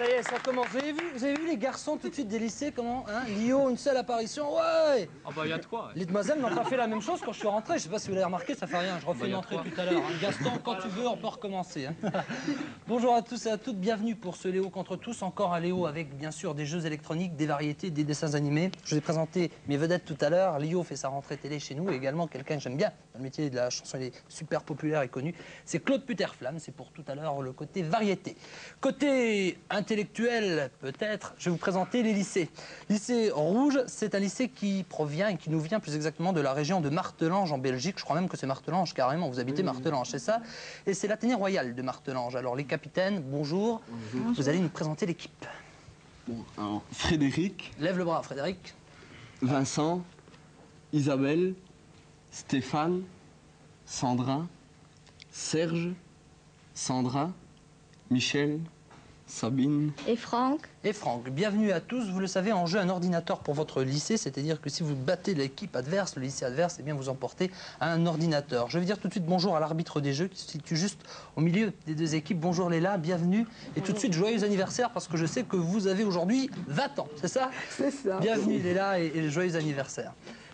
Ça y est, ça commence. Vous avez vu les garçons tout de suite des lycées, comment hein? Lio, une seule apparition, ouais. Ah bah il y a de quoi. Les demoiselles n'ont pas fait la même chose quand je suis rentré. Je sais pas si vous l'avez remarqué, ça fait rien. Je refais une entrée tout à l'heure. Hein. Gaston, quand tu veux, on peut recommencer. Hein. Bonjour à tous et à toutes, bienvenue pour ce Léo contre tous. Encore un Léo avec bien sûr des jeux électroniques, des variétés, des dessins animés. Je vous ai présenté mes vedettes tout à l'heure. Lio fait sa rentrée télé chez nous et également quelqu'un que j'aime bien. Dans le métier de la chanson, il est super populaire et connu. C'est Claude Puterflamme. C'est pour tout à l'heure le côté variété. Côté intellectuel, peut-être, je vais vous présenter les lycées. Lycée Rouge, c'est un lycée qui provient et qui nous vient plus exactement de la région de Martelange en Belgique. Je crois même que c'est Martelange carrément, vous habitez Martelange, c'est ça? Et c'est l'Athénée Royal de Martelange. Alors les capitaines, bonjour. Bonjour. Vous allez nous présenter l'équipe. Bon, alors, Frédéric. Lève le bras, Frédéric. Vincent. Isabelle. Stéphane. Sandra. Serge. Sandra. Michel. Sabine. Et Franck. Et Franck, bienvenue à tous. Vous le savez, en jeu un ordinateur pour votre lycée, c'est-à-dire que si vous battez l'équipe adverse, le lycée adverse, eh bien vous emportez un ordinateur. Je vais dire tout de suite bonjour à l'arbitre des jeux qui se situe juste au milieu des deux équipes. Bonjour Léla, bienvenue. Et tout de suite, joyeux anniversaire parce que je sais que vous avez aujourd'hui 20 ans, c'est ça? C'est ça. Bienvenue Léla et joyeux anniversaire.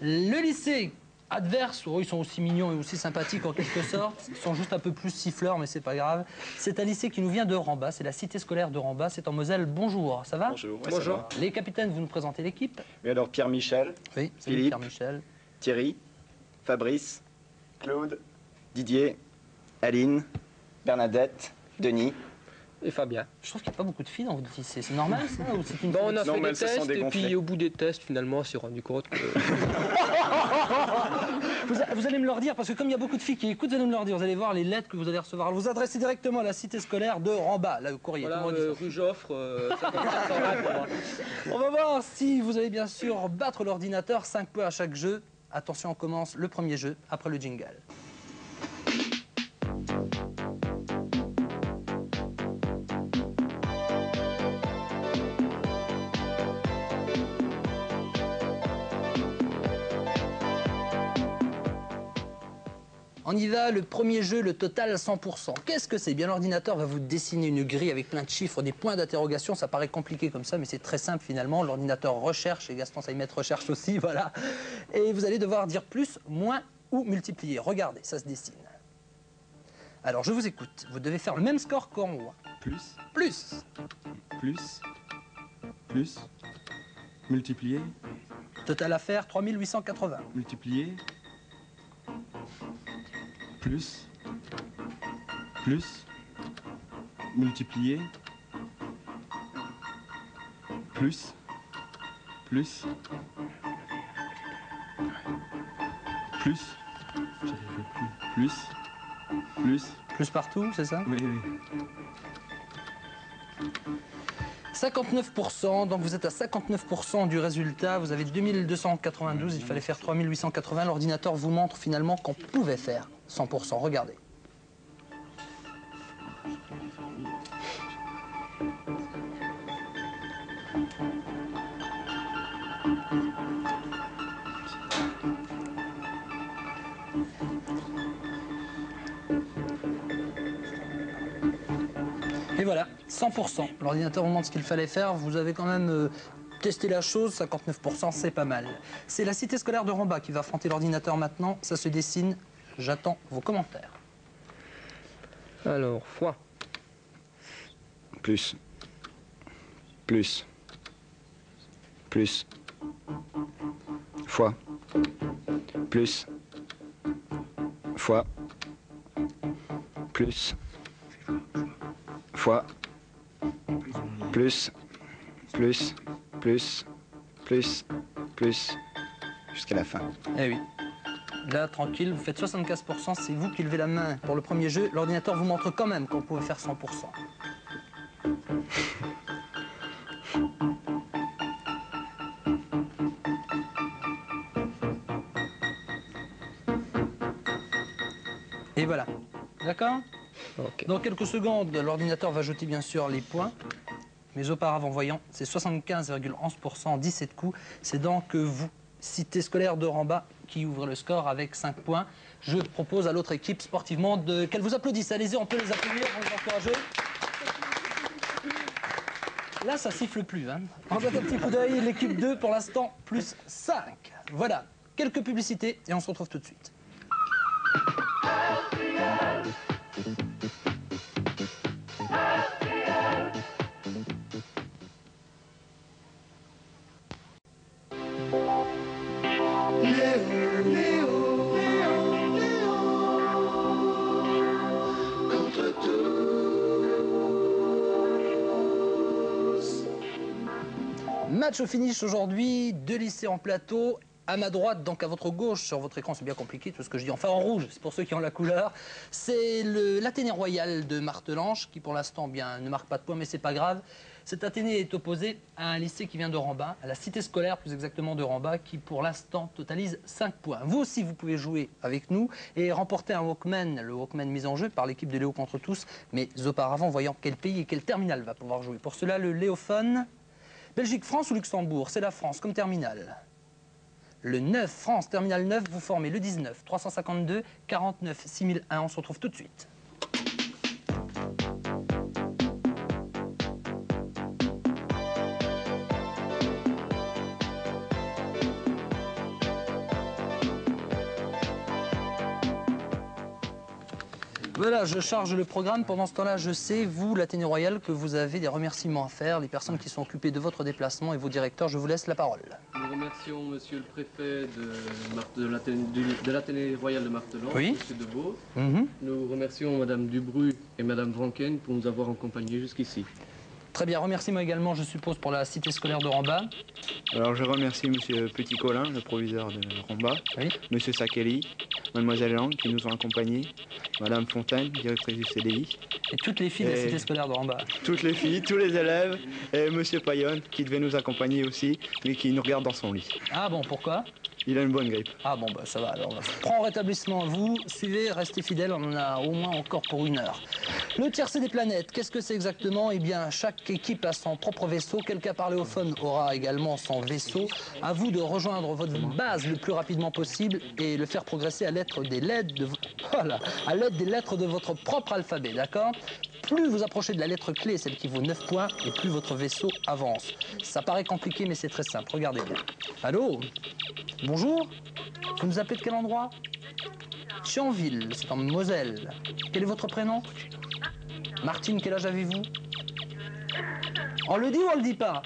Le lycée adverse, oh, ils sont aussi mignons et aussi sympathiques en quelque sorte, ils sont juste un peu plus siffleurs mais c'est pas grave. C'est un lycée qui nous vient de Rambas, c'est la cité scolaire de Rambas, c'est en Moselle. Bonjour, ça va? Bonjour. Ouais, bonjour. Les capitaines, vous nous présentez l'équipe? Oui, alors Pierre-Michel, oui, Philippe, Pierre-Michel, Thierry, Fabrice, Claude, Didier, Aline, Bernadette, Denis et Fabien. Je trouve qu'il n'y a pas beaucoup de filles dans votre lycée, c'est normal ça ou c'est une... Bon, on a fait mais des tests et puis au bout des tests finalement on s'est rendu compte que... Vous allez me leur dire, parce que comme il y a beaucoup de filles qui écoutent, vous allez me leur dire, vous allez voir les lettres que vous allez recevoir. Alors, vous adressez directement à la cité scolaire de Rambas, là, le courrier. Voilà, rue Joffre, On va voir si vous allez bien sûr battre l'ordinateur, 5 points à chaque jeu. Attention, on commence le premier jeu après le jingle. On y va, le premier jeu, le total à 100%. Qu'est-ce que c'est? Bien, l'ordinateur va vous dessiner une grille avec plein de chiffres, des points d'interrogation. Ça paraît compliqué comme ça, mais c'est très simple finalement. L'ordinateur recherche, et Gaston, ça y met recherche aussi, voilà. Et vous allez devoir dire plus, moins ou multiplier. Regardez, ça se dessine. Alors, je vous écoute. Vous devez faire le même score qu'en moi. Plus. Plus. Plus. Plus. Multiplier. Total à faire, 3880. Multiplier. Plus. Plus. Multiplier. Plus. Plus. Plus. Plus. Plus. Plus partout, c'est ça? Oui, oui. 59%, donc vous êtes à 59% du résultat, vous avez 2292, il fallait faire 3880, l'ordinateur vous montre finalement qu'on pouvait faire 100%, regardez. Et voilà, 100%. L'ordinateur vous montre ce qu'il fallait faire. Vous avez quand même testé la chose, 59%, c'est pas mal. C'est la cité scolaire de Rambas qui va affronter l'ordinateur maintenant. Ça se dessine. J'attends vos commentaires. Alors, fois. Plus. Plus. Plus. Fois. Plus. Fois. Plus. Fois. Plus. Plus. Plus. Plus. Plus. Jusqu'à la fin. Eh oui. Là, tranquille, vous faites 75%, c'est vous qui levez la main pour le premier jeu. L'ordinateur vous montre quand même qu'on pouvait faire 100%. Et voilà. D'accord? Okay. Dans quelques secondes, l'ordinateur va jeter bien sûr les points. Mais auparavant, voyons, c'est 75,11%, 17 coups. C'est donc vous, cité scolaire de Rambas, qui ouvre le score avec 5 points. Je propose à l'autre équipe sportivement qu'elle vous applaudisse. Allez-y, on peut les applaudir, on les encourager. Là, ça siffle plus. Hein. On jette un petit coup d'œil. L'équipe 2, pour l'instant, plus 5. Voilà, quelques publicités et on se retrouve tout de suite. Match au finish aujourd'hui, 2 lycées en plateau. À ma droite, donc à votre gauche, sur votre écran, c'est bien compliqué, tout ce que je dis, enfin en rouge, c'est pour ceux qui ont la couleur. C'est l'Athénée Royal de Martelange, qui pour l'instant ne marque pas de points, mais c'est pas grave. Cet Athénée est opposé à un lycée qui vient de Rambin, à la cité scolaire plus exactement de Rambin, qui pour l'instant totalise 5 points. Vous aussi, vous pouvez jouer avec nous et remporter un Walkman, le Walkman mis en jeu par l'équipe de Léo contre tous, mais auparavant, voyant quel pays et quel terminal va pouvoir jouer. Pour cela, le Léophone, Belgique, France ou Luxembourg, c'est la France comme terminal. Le 9, France, terminal 9, vous formez le 19, 352, 49, 6001. On se retrouve tout de suite. Voilà, je charge le programme. Pendant ce temps-là, je sais, vous, l'Athénée Royal, que vous avez des remerciements à faire, les personnes qui sont occupées de votre déplacement et vos directeurs. Je vous laisse la parole. Nous remercions Monsieur le Préfet de l'Athénée Royal de Martelange, Oui. Monsieur Debeau. Nous remercions Madame Dubru et Madame Vranken pour nous avoir accompagnés jusqu'ici. Très bien, remercie-moi également, je suppose, pour la cité scolaire de Rambin. Alors je remercie Monsieur Petit-Colin, le proviseur de Rambin, Oui. Monsieur Sakeli, Mademoiselle Lang qui nous ont accompagnés, Madame Fontaine, directrice du CDI, Et toutes les filles de la cité scolaire de Rambin. toutes les filles, tous les élèves, et Monsieur Payonne qui devait nous accompagner aussi, mais qui nous regarde dans son lit. Ah bon, pourquoi? Il a une bonne grippe. Ah bon, bah ça va, alors prends rétablissement, vous, suivez, restez fidèles, on en a au moins encore pour 1 heure. Le tiercé des planètes, qu'est-ce que c'est exactement? Eh bien, chaque équipe a son propre vaisseau, quelqu'un par Léophone aura également son vaisseau. À vous de rejoindre votre base le plus rapidement possible et le faire progresser à l'aide des lettres de votre propre alphabet, d'accord? Plus vous approchez de la lettre clé, celle qui vaut 9 points, et plus votre vaisseau avance. Ça paraît compliqué, mais c'est très simple, regardez bien. Allô? Bonjour, vous nous appelez de quel endroit? Thionville, c'est en Moselle. Quel est votre prénom? Martine, quel âge avez-vous? On le dit ou on le dit pas?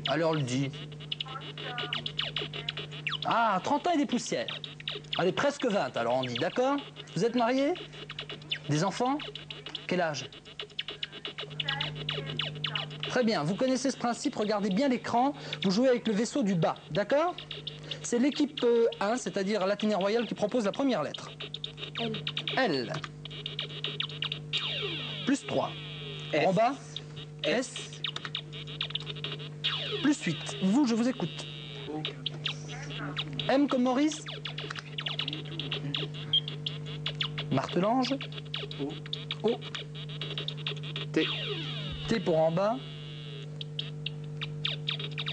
Allez, on le dit. Ah, 30 ans et des poussières. Allez, presque 20, alors on dit, d'accord? Vous êtes mariés? Des enfants? Quel âge? Très bien, vous connaissez ce principe, regardez bien l'écran, vous jouez avec le vaisseau du bas, d'accord? C'est l'équipe 1, c'est-à-dire l'Athénée Royal, qui propose la première lettre. L. Plus 3. En bas, S. Plus 8. Vous, je vous écoute. M comme Maurice. Martelange. O. T. T pour en bas.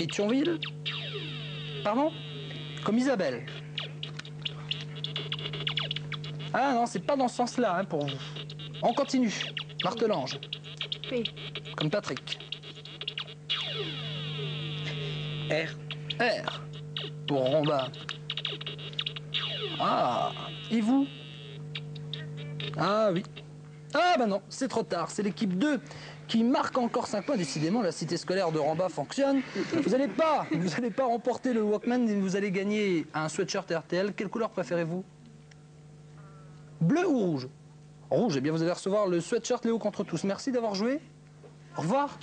Et Thionville. Pardon? Comme Isabelle. Ah non, c'est pas dans ce sens-là hein, pour vous. On continue. Martelange. P. Comme Patrick. R. R. Pour Rambin. Ah. Et vous? Ah oui. Ah ben non, c'est trop tard. C'est l'équipe 2 qui marque encore 5 points. Décidément, la cité scolaire de Rambin fonctionne. Vous n'allez pas remporter le Walkman et vous allez gagner un sweatshirt RTL. Quelle couleur préférez-vous? Bleu ou rouge? Rouge, eh bien vous allez recevoir le sweatshirt Léo contre tous. Merci d'avoir joué. Au revoir.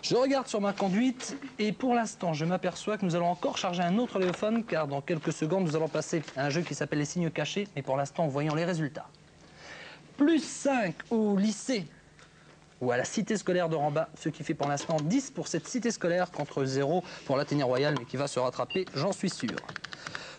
Je regarde sur ma conduite et pour l'instant, je m'aperçois que nous allons encore charger un autre Léophone car dans quelques secondes, nous allons passer à un jeu qui s'appelle les signes cachés. Mais pour l'instant, voyons les résultats. Plus 5 au lycée ou à la cité scolaire de Rambin, ce qui fait pour l'instant 10 pour cette cité scolaire contre 0 pour l'Athénée Royal, mais qui va se rattraper, j'en suis sûr.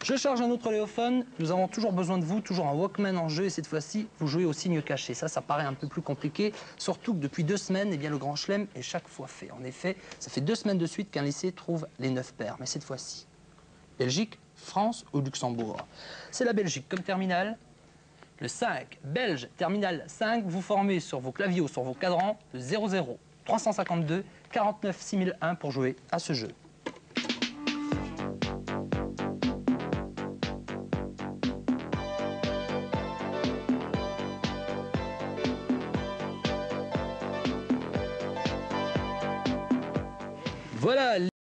Je charge un autre Léophone, nous avons toujours besoin de vous, toujours un Walkman en jeu, et cette fois-ci, vous jouez au signe caché. Ça paraît un peu plus compliqué, surtout que depuis 2 semaines, eh bien, le grand chelem est chaque fois fait. En effet, ça fait 2 semaines de suite qu'un lycée trouve les 9 paires, mais cette fois-ci, Belgique, France ou Luxembourg? C'est la Belgique comme terminale. Le 5, Belge, terminal 5, vous formez sur vos claviers ou sur vos cadrans le 00. 352 49 6001 pour jouer à ce jeu. Voilà.